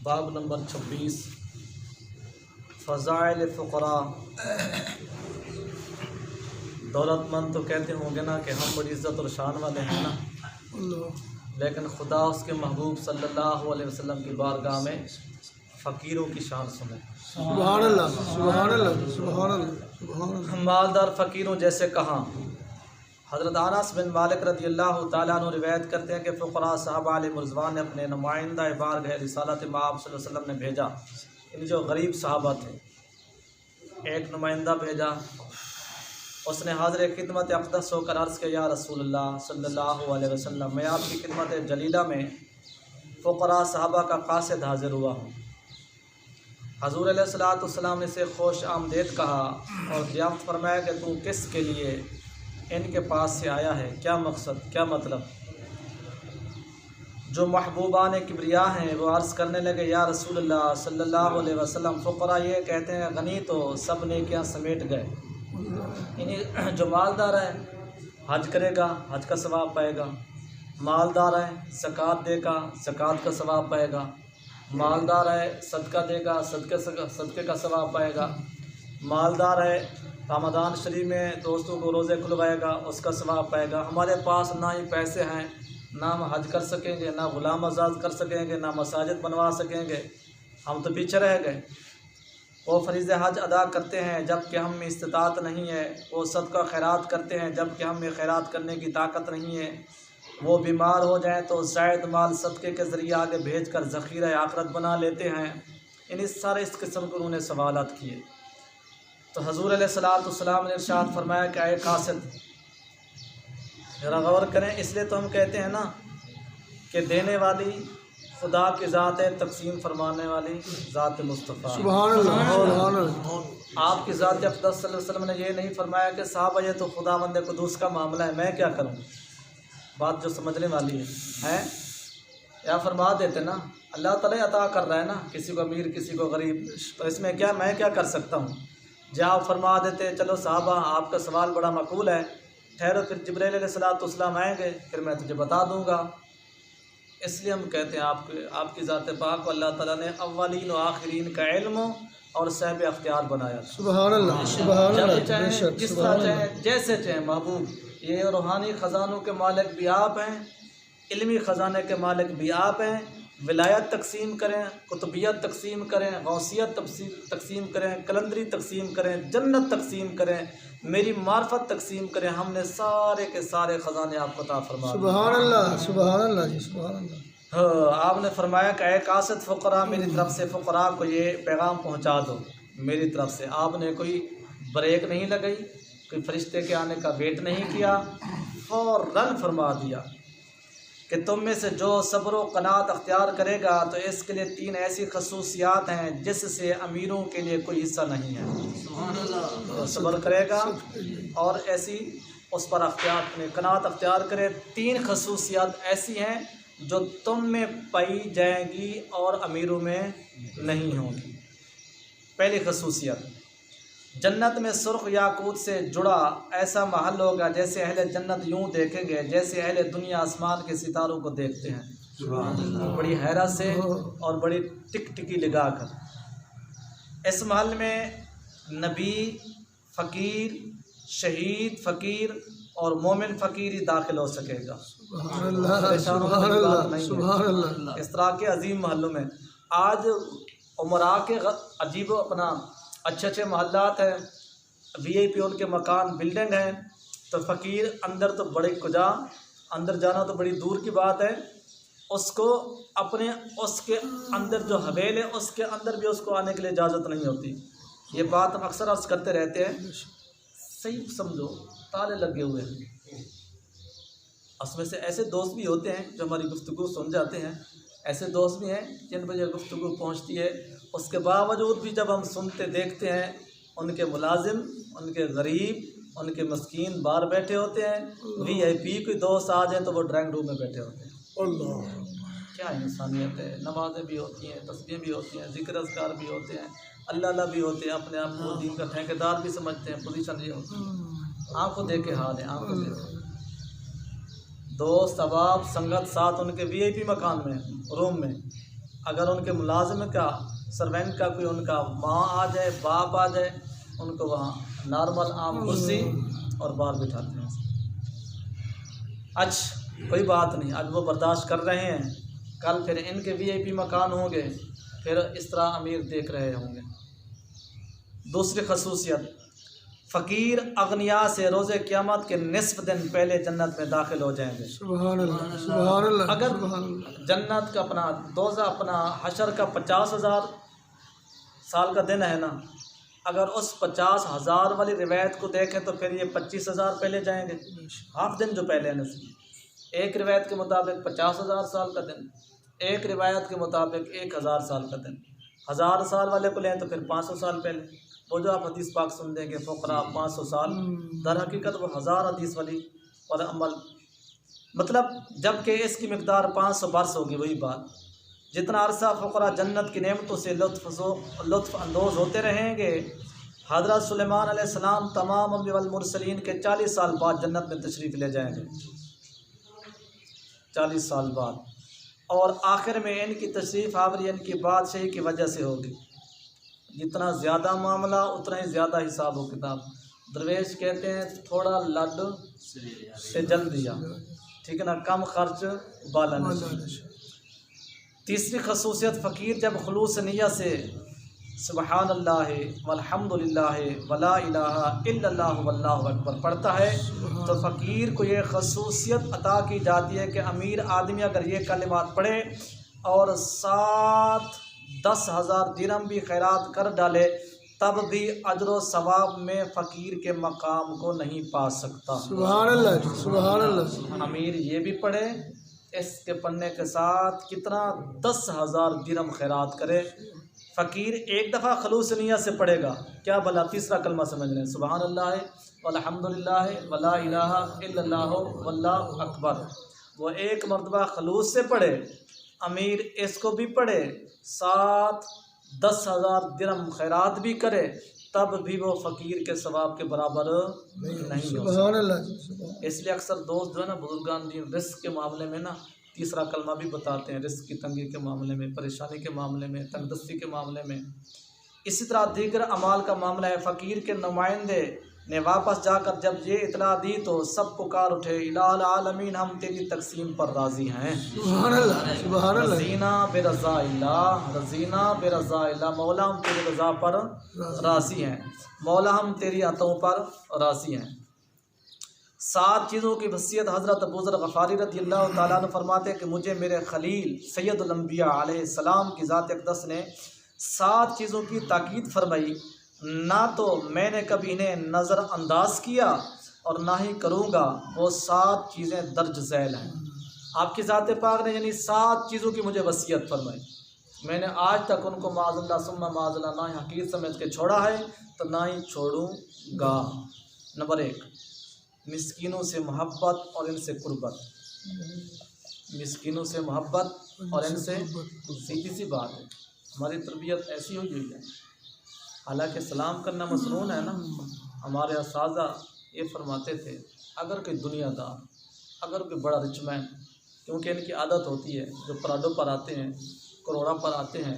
باب نمبر 26 فضائل فقراء۔ دولت مند تو کہتے ہوں گے نا کہ ہم بڑی عزت اور شان والے ہیں نا، لیکن خدا اس کے محبوب صلی اللہ علیہ وسلم کی بارگاہ میں فقیروں کی شان سنے۔ سبحان اللہ، سبحان اللہ، سبحان اللہ، سبحان اللہ۔ مالدار فقیروں جیسے کہاں؟ حضرت انس بن مالک رضی اللہ تعالیٰ عنہ روایت کرتے ہیں کہ فقراء صحابہ علیہ رضوان نے اپنے نمائندہ بارگاہ رسالت مآب صلی اللہ علیہ وسلم نے بھیجا، یعنی جو غریب صحابہ تھے، ایک نمائندہ بھیجا، اس نے حاضر خدمت اقدس ہو کر عرض کیا یا رسول اللہ صلی اللہ علیہ وسلم، میں آپ کی خدمت جلیلہ میں فقراء صحابہ کا قاصد حاضر ہوا ہوں۔ حضور علیہ الصلوۃ والسلام نے اسے خوش آمدید کہا اور دریافت فرمایا کہ تو کس کے لیے ان کے پاس سے آیا ہے، کیا مقصد، کیا مطلب؟ جو محبوبان کبریا ہیں وہ عرض کرنے لگے یا رسول اللہ صلی اللہ علیہ وسلم، فقراء یہ کہتے ہیں غنی تو سب نیکیاں سمیٹ گئے، یعنی جو مالدار ہے حج کرے گا حج کا ثواب پائے گا، مالدار ہے زکوٰۃ دے گا زکوٰۃ کا ثواب پائے گا، مالدار ہے صدقہ دے گا صدقے کا ثواب پائے گا، مالدار ہے رمضان شریف میں دوستوں کو روزے کھلوائے گا اس کا ثواب پائے گا۔ ہمارے پاس نہ ہی پیسے ہیں، نہ ہم حج کر سکیں گے، نہ غلام آزاد کر سکیں گے، نہ مساجد بنوا سکیں گے، ہم تو پیچھے رہ گئے۔ وہ فریض حج ادا کرتے ہیں جب کہ ہم میں استطاعت نہیں ہے، وہ صدقہ خیرات کرتے ہیں جب کہ ہم میں خیرات کرنے کی طاقت نہیں ہے، وہ بیمار ہو جائیں تو زائد مال صدقے کے ذریعے آگے بھیج کر ذخیرہ آخرت بنا لیتے ہیں۔ یعنی سارے اس قسم کے انہوں نے سوالات کیے تو حضور علیہ الصلوۃ والسلام نے ارشاد فرمایا کہ اے قاصد ذرا غور کریں، اس لیے تو ہم کہتے ہیں نا کہ دینے والی خدا کی ذات ہے، تقسیم فرمانے والی ذات مصطفیٰ۔ سبحان اللہ، سبحان اللہ۔ آپ کی ذات اقدس صلی اللہ علیہ وسلم نے یہ نہیں فرمایا کہ صحابہ یہ تو خدا بند قدوس کا معاملہ ہے، میں کیا کروں؟ بات جو سمجھنے والی ہے یا فرما دیتے نا اللہ تعالیٰ عطا کر رہا ہے نا، کسی کو امیر کسی کو غریب، تو اس میں کیا میں کیا کر سکتا ہوں؟ جہاں فرما دیتے چلو صحابہ آپ کا سوال بڑا معقول ہے، ٹھہرو پھر جبرائیل علیہ الصلوۃ والسلام آئیں گے پھر میں تجھے بتا دوں گا۔ اس لیے ہم کہتے ہیں آپ کی ذات پاک کو اللہ تعالیٰ نے اولین و آخرین کا علم اور صاحب اختیار بنایا۔ سبحان اللہ، سبحان اللہ، جب چاہیں جس طرح چاہیں جیسے چاہیں محبوب، یہ روحانی خزانوں کے مالک بھی آپ ہیں، علمی خزانے کے مالک بھی آپ ہیں، ولایت تقسیم کریں، قطبیت تقسیم کریں، غوثیت تقسیم کریں، کلندری تقسیم کریں، جنت تقسیم کریں، میری معرفت تقسیم کریں، ہم نے سارے کے سارے خزانے آپ کو عطا فرما دیے۔ سبحان اللہ، سبحان اللہ جی، سبحان اللہ۔ آپ نے فرمایا کہ اے قاصد فقراء میری طرف سے فقراء کو یہ پیغام پہنچا دو میری طرف سے۔ آپ نے کوئی بریک نہیں لگائی، کوئی فرشتے کے آنے کا ویٹ نہیں کیا، فوراً فرما دیا کہ تم میں سے جو صبر و قناعت اختیار کرے گا تو اس کے لیے 3 ایسی خصوصیات ہیں جس سے امیروں کے لیے کوئی حصہ نہیں ہے۔ صبر کرے گا اور ایسی اس پر قناعت اختیار کرے، 3 خصوصیات ایسی ہیں جو تم میں پائی جائیں گی اور امیروں میں نہیں ہوں گی۔ پہلی خصوصیت، جنت میں سرخ یاقوت سے جڑا ایسا محل ہوگا جیسے اہل جنت یوں دیکھیں گے جیسے اہل دنیا آسمان کے ستاروں کو دیکھتے ہیں، بڑی حیرت سے اور بڑی ٹک ٹکی لگا کر۔ اس محل میں نبی فقیر، شہید فقیر اور مومن فقیر ہی داخل ہو سکے گا۔ سبحان اللہ، سبحان اللہ، سبحان اللہ۔ اس طرح کے عظیم محلوں میں آج عمراء کے عجیب اچھے محلات ہیں، وی آئی پی ان کے مکان بلڈنگ ہیں، تو فقیر اندر تو بڑے کجا اندر جانا تو بڑی دور کی بات ہے، اس کو اس کے اندر جو حویل ہے اس کے اندر بھی اس کو آنے کے لیے اجازت نہیں ہوتی۔ یہ بات ہم اکثر عرض کرتے رہتے ہیں، صحیح سمجھو تالے لگے ہوئے ہیں۔ اس میں سے ایسے دوست بھی ہوتے ہیں جو ہماری گفتگو سن جاتے ہیں، ایسے دوست بھی ہیں جن پر یہ گفتگو پہنچتی ہے، اس کے باوجود بھی جب ہم سنتے دیکھتے ہیں ان کے ملازم، ان کے غریب، ان کے مسکین باہر بیٹھے ہوتے ہیں، وی آئی پی کوئی دوست آ جائیں تو وہ ڈرائنگ روم میں بیٹھے ہوتے ہیں۔ اللہ، کیا انسانیت ہے! نمازیں بھی ہوتی ہیں، تسبیحیں بھی ہوتی ہیں، ذکر اذکار بھی ہوتے ہیں، اللہ بھی ہوتے ہیں، اپنے آپ کو دین کا ٹھیکیدار بھی سمجھتے ہیں، پوزیشن یہ ہوتی ہے۔ آنکھوں دیکھے حال ہے، آنکھوں دیکھے دوست احباب سنگت ساتھ ان کے وی آئی پی مکان میں روم میں اگر ان کے ملازم کا سروینٹ کا کوئی ان کا ماں آ جائے باپ آ جائے ان کو وہاں نارمل عام کرسی اور باہر بٹھاتے ہیں. آج کوئی بات نہیں، آج وہ برداشت کر رہے ہیں، کل پھر ان کے وی آئی پی مکان ہوں گے، پھر اس طرح امیر دیکھ رہے ہوں گے. دوسری خصوصیت، فقیر اغنیا سے روز قیامت کے نصف دن پہلے جنت میں داخل ہو جائیں گے. سبحان اللہ سبحان اللہ اگر سبحان اللہ. جنت کا اپنا دوزہ اپنا حشر کا 50,000 سال کا دن ہے نا، اگر اس 50,000 والی روایت کو دیکھیں تو پھر یہ 25,000 پہلے جائیں گے، ہاف دن جو پہلے ہیں. ایک روایت کے مطابق 50,000 سال کا دن، ایک روایت کے مطابق 1,000 سال کا دن. 1000 سال والے کو لیں تو پھر 500 سال پہلے. وہ جو آپ حدیث پاک سن دیں گے فقراء 500 سال، در حقیقت وہ 1000 حدیث والی اور عمل، مطلب جب کہ اس کی مقدار 500 برس ہوگی. وہی بات، جتنا عرصہ فقراء جنت کی نعمتوں سے لطف اندوز ہوتے رہیں گے، حضرت سلیمان علیہ السلام تمام انبیاء والمرسلین کے 40 سال بعد جنت میں تشریف لے جائیں گے، 40 سال بعد. اور آخر میں ان کی تشریف آوری ان کی بادشاہی کی وجہ سے ہوگی. جتنا زیادہ معاملہ اتنا ہی زیادہ حساب و کتاب. درویش کہتے ہیں تھوڑا لڈ سے جل دیا، ٹھیک ہے نا، کم خرچ بالا نشی. تیسری خصوصیت، فقیر جب خلوص نیت سے سبحان اللہ والحمد للہ ولا الہ الا اللہ واللہ اکبر پڑھتا ہے تو فقیر کو یہ خصوصیت عطا کی جاتی ہے کہ امیر آدمی اگر یہ کلمات پڑھے اور 10,000 درہم بھی خیرات کر ڈالے تب بھی اجر و ثواب میں فقیر کے مقام کو نہیں پا سکتا. سبحان اللہ سبحان اللہ. امیر یہ بھی پڑھے، اس کے پڑھنے کے ساتھ کتنا 10,000 درہم خیرات کرے. فقیر ایک دفعہ خلوص نیت سے پڑھے گا، کیا بھلا تیسرا کلمہ سمجھ لیں، سبحان اللہ والحمد للہ ولا الہ الا اللہ واللہ اکبر. وہ ایک مرتبہ خلوص سے پڑھے، امیر اس کو بھی پڑھے، ساتھ 10,000 درہم خیرات بھی کرے، تب بھی وہ فقیر کے ثواب کے برابر نہیں ہو سکتا. اس لیے اکثر دوست جو ہے نا بزرگان دین رزق کے معاملے میں نا تیسرا کلمہ بھی بتاتے ہیں، رزق کی تنگی کے معاملے میں، پریشانی کے معاملے میں، تنگ دستی کے معاملے میں. اسی طرح دیگر اعمال کا معاملہ ہے. فقیر کے نمائندے نے واپس جا کر جب یہ اطلاع دی تو سب پکار اٹھے، الہ العالمین ہم تیری تقسیم پر راضی ہیں. سبحان اللہ سبحان اللہ. رضینا برضا اللہ، رضینا برضا اللہ، مولا ہم تیری رضا پر راضی ہیں، مولا ہم تیری عطاؤں پر راضی ہیں. 7 چیزوں کی وصیت حضرت ابو ذر غفاری رضی اللہ تعالیٰ عنہ فرماتے ہیں کہ مجھے میرے خلیل سید الانبیاء علیہ السلام کی ذات اقدس نے 7 چیزوں کی تاکید فرمائی، نہ تو میں نے کبھی انہیں نظر انداز کیا اور نہ ہی کروں گا. وہ 7 چیزیں درج ذیل ہیں. آپ کی ذات پاک نے یعنی 7 چیزوں کی مجھے وصیت فرمائی، میں نے آج تک ان کو معاذ اللہ ثم معاذ اللہ نہ ہی حقیر سمجھ کے چھوڑا ہے تو نہ ہی چھوڑوں گا. نمبر 1، مسکینوں سے محبت اور ان سے قربت. مسکینوں سے محبت اور ان سے، سیدھی سی بات ہے، ہماری تربیت ایسی ہوئی ہے. حالانکہ سلام کرنا مسنون ہے نا. ہمارے اساتذہ یہ فرماتے تھے اگر کوئی دنیا دار، اگر کوئی بڑا رچ مین، کیونکہ ان کی عادت ہوتی ہے جو پراڈوں پر آتے ہیں، کروڑا پر آتے ہیں،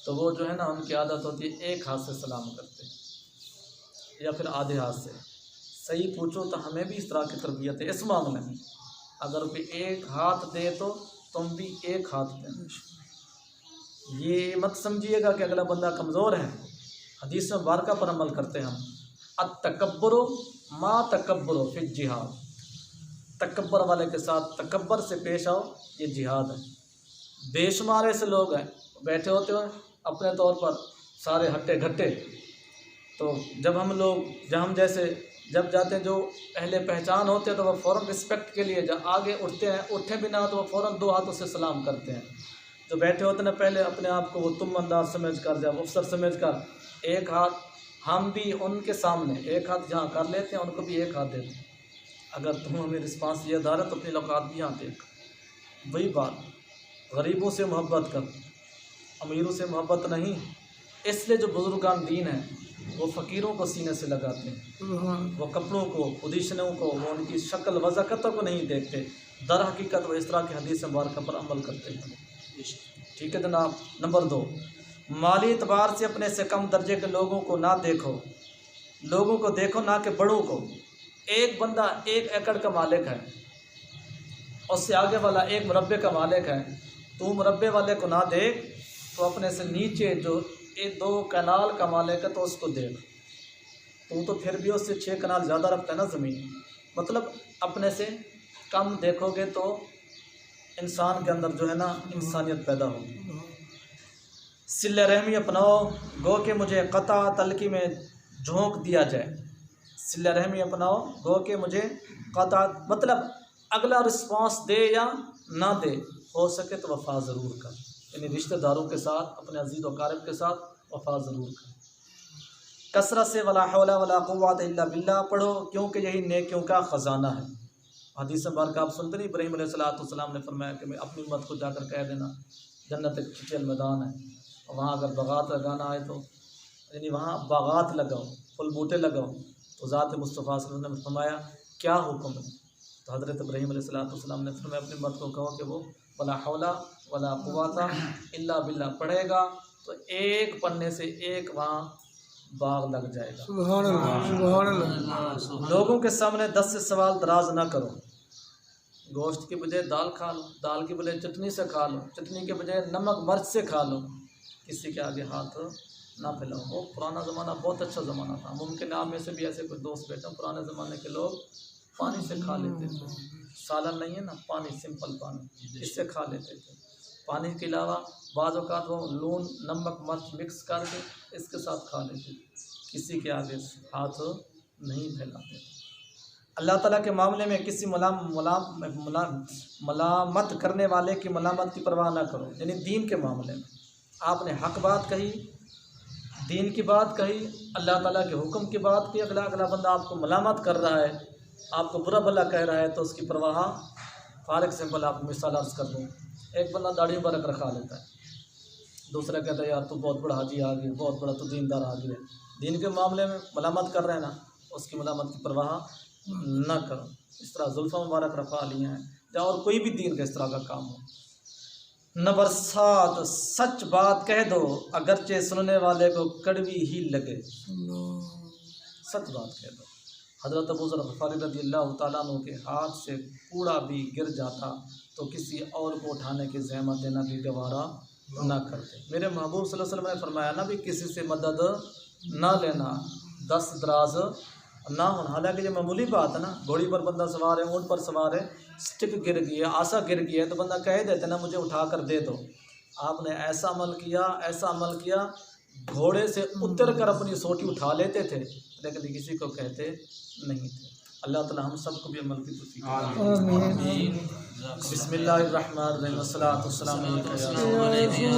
تو وہ جو ہے نا ان کی عادت ہوتی ہے ایک ہاتھ سے سلام کرتے ہیں یا پھر آدھے ہاتھ سے. صحیح پوچھو تو ہمیں بھی اس طرح کی تربیت ہے اس معاملے میں. اگر کوئی ایک ہاتھ دے تو تم بھی ایک ہاتھ دیں. یہ مت سمجھیے گا کہ اگلا بندہ کمزور ہے. حدیث مبارکہ پر عمل کرتے ہیں ہم. التکبر ما تکبر فی الجہاد، تکبر والے کے ساتھ تکبر سے پیش آؤ، یہ جہاد ہے. بے شمار ایسے لوگ ہیں بیٹھے ہوتے ہیں اپنے طور پر سارے ہٹے گھٹے، تو جب ہم لوگ جب جاتے ہیں جو اہل پہچان ہوتے ہیں تو وہ فوراً رسپیکٹ کے لیے آگے اٹھتے ہیں، اٹھے بھی نہ تو وہ فوراً 2 ہاتھوں سے سلام کرتے ہیں. جو بیٹھے ہوتے ہیں پہلے اپنے آپ کو وہ تم انداز سمجھ کر جب افسر سمجھ کر ایک ہاتھ، ہم بھی ان کے سامنے ایک ہاتھ جہاں کر لیتے ہیں ان کو بھی ایک ہاتھ دیتے ہیں. اگر تم ہمیں رسپانس یہ دار ہے تو اپنی لوکات بھی یہاں دیکھ. وہی بات، غریبوں سے محبت کر، امیروں سے محبت نہیں. اس لیے جو بزرگان دین ہیں وہ فقیروں کو سینے سے لگاتے ہیں، وہ کپڑوں کو، پوزیشنوں کو، وہ ان کی شکل وضاقتوں کو نہیں دیکھتے. در حقیقت وہ اس طرح کی حدیث مبارکہ پر عمل کرتے ہیں. ٹھیک ہے جناب۔ نمبر 2، مالی اعتبار سے اپنے سے کم درجے کے لوگوں کو نہ دیکھو، لوگوں کو دیکھو نہ کہ بڑوں کو۔ ایک بندہ 1 ایکڑ کا مالک ہے، اس سے آگے والا 1 مربع کا مالک ہے، تو مربع والے کو نہ دیکھ، تو اپنے سے نیچے جو 2 کنال کا مالک ہے تو اس کو دیکھ۔ تو پھر بھی اس سے 6 کنال زیادہ رکھتا ہے نا زمین۔ مطلب اپنے سے کم دیکھو گے تو انسان کے اندر جو ہے نا انسانیت پیدا ہوگی۔ صلہ رحمی اپناؤ گو کہ مجھے قطع تلقی میں جھونک دیا جائے۔ صلہ رحمی اپناؤ گو کہ مجھے قطع، مطلب اگلا رسپانس دے یا نہ دے، ہو سکے تو وفا ضرور کر، یعنی رشتہ داروں کے ساتھ، اپنے عزیز و اقارب کے ساتھ وفا ضرور کر۔ کثرت سے ولا حول ولا قوت الا باللہ پڑھو، کیونکہ یہی نیکیوں کا خزانہ ہے۔ حدیث مبارکہ آپ سنتے نہیں، ابراہیم علیہ السلام نے فرمایا کہ میں اپنی امت کو جا کر کہہ دینا جنت ایک چچیل میدان ہے، اور وہاں اگر باغات لگانا آئے تو، یعنی وہاں باغات لگاؤ، پھل بوٹے لگاؤ۔ تو ذات مصطفیٰ صلی اللہ علیہ وسلم نے فرمایا کیا حکم ہے؟ تو حضرت ابراہیم علیہ السلام نے فرمایا اپنی امت کو کہو کہ وہ ولا حول ولا قوت الا باللہ پڑھے گا تو 1 پنے سے 1 وہاں باغ لگ جائے گا۔ سبحان اللہ، سبحان اللہ۔ لوگوں کے سامنے 10 سے سوال دراز نہ کرو، گوشت کی بجائے دال کھا لو، دال کی بجائے چٹنی سے کھا لو، چٹنی کے بجائے نمک مرچ سے کھا لو، کسی کے آگے ہاتھ نہ پھیلاؤ۔ وہ پرانا زمانہ بہت اچھا زمانہ تھا، ممکن آپ میں سے بھی ایسے کوئی دوست بیٹھے، پرانے زمانے کے لوگ پانی سے کھا لیتے تھے، سالن نہیں ہے نا، پانی، سمپل پانی، اس سے کھا لیتے تھے۔ پانی کے علاوہ بعض اوقات وہ لون نمک مرچ مکس کر کے اس کے ساتھ کھا لیتے تھے، کسی کے آگے ہاتھ نہیں پھیلاتے تھے۔ اللہ تعالیٰ کے معاملے میں کسی ملامت کرنے والے کی ملامت کی پرواہ نہ کرو، یعنی دین کے معاملے میں آپ نے حق بات کہی، دین کی بات کہی، اللہ تعالیٰ کے حکم کی بات کی، اگلا بندہ آپ کو ملامت کر رہا ہے، آپ کو برا بھلا کہہ رہا ہے تو اس کی پرواہ، فار ایگزامپل آپ کو مثال عرض کر دوں، ایک بندہ داڑھی مبارک رکھا لیتا ہے، دوسرا کہتا ہے یار تو بہت بڑا حاجی آ گیا، بہت بڑا تو دیندار آ گیا، دین کے معاملے میں ملامت کر رہے ہیں نا، اس کی ملامت کی پرواہ نہ کرو۔ اس طرح زلفہ مبارک رکھا لیا ہے یا اور کوئی بھی دین کا اس طرح کا کام ہو۔ نمبر 7، سچ بات کہہ دو اگرچہ سننے والے کو کڑوی ہی لگے، سچ بات کہہ دو۔ حضرت ابو ذر غفاری رضی اللہ تعالیٰ عنہ کے ہاتھ سے کوڑا بھی گر جاتا تو کسی اور کو اٹھانے کی زحمت دینا بھی گوارا نہ کرتے۔ میرے محبوب صلی اللہ علیہ وسلم نے فرمایا نا بھی کسی سے مدد نہ لینا، دست دراز نہ ہونا۔ حالانکہ یہ معمولی بات ہے نا، گھوڑی پر بندہ سوار ہے، اونٹ پر سوار ہے، اسٹک گر گئی ہے، آسا گر گئی ہے تو بندہ کہہ دیتے نا مجھے اٹھا کر دے دو۔ آپ نے ایسا عمل کیا گھوڑے سے اتر کر اپنی سوٹی اٹھا لیتے تھے، لیکن کسی کو کہتے نہیں تھے۔ اللہ تعالی ہم سب کو بھی عمل کی توفیق عطا فرمائے۔ بسم اللہ الرحمن الرحیم، والصلاۃ والسلام علیکم۔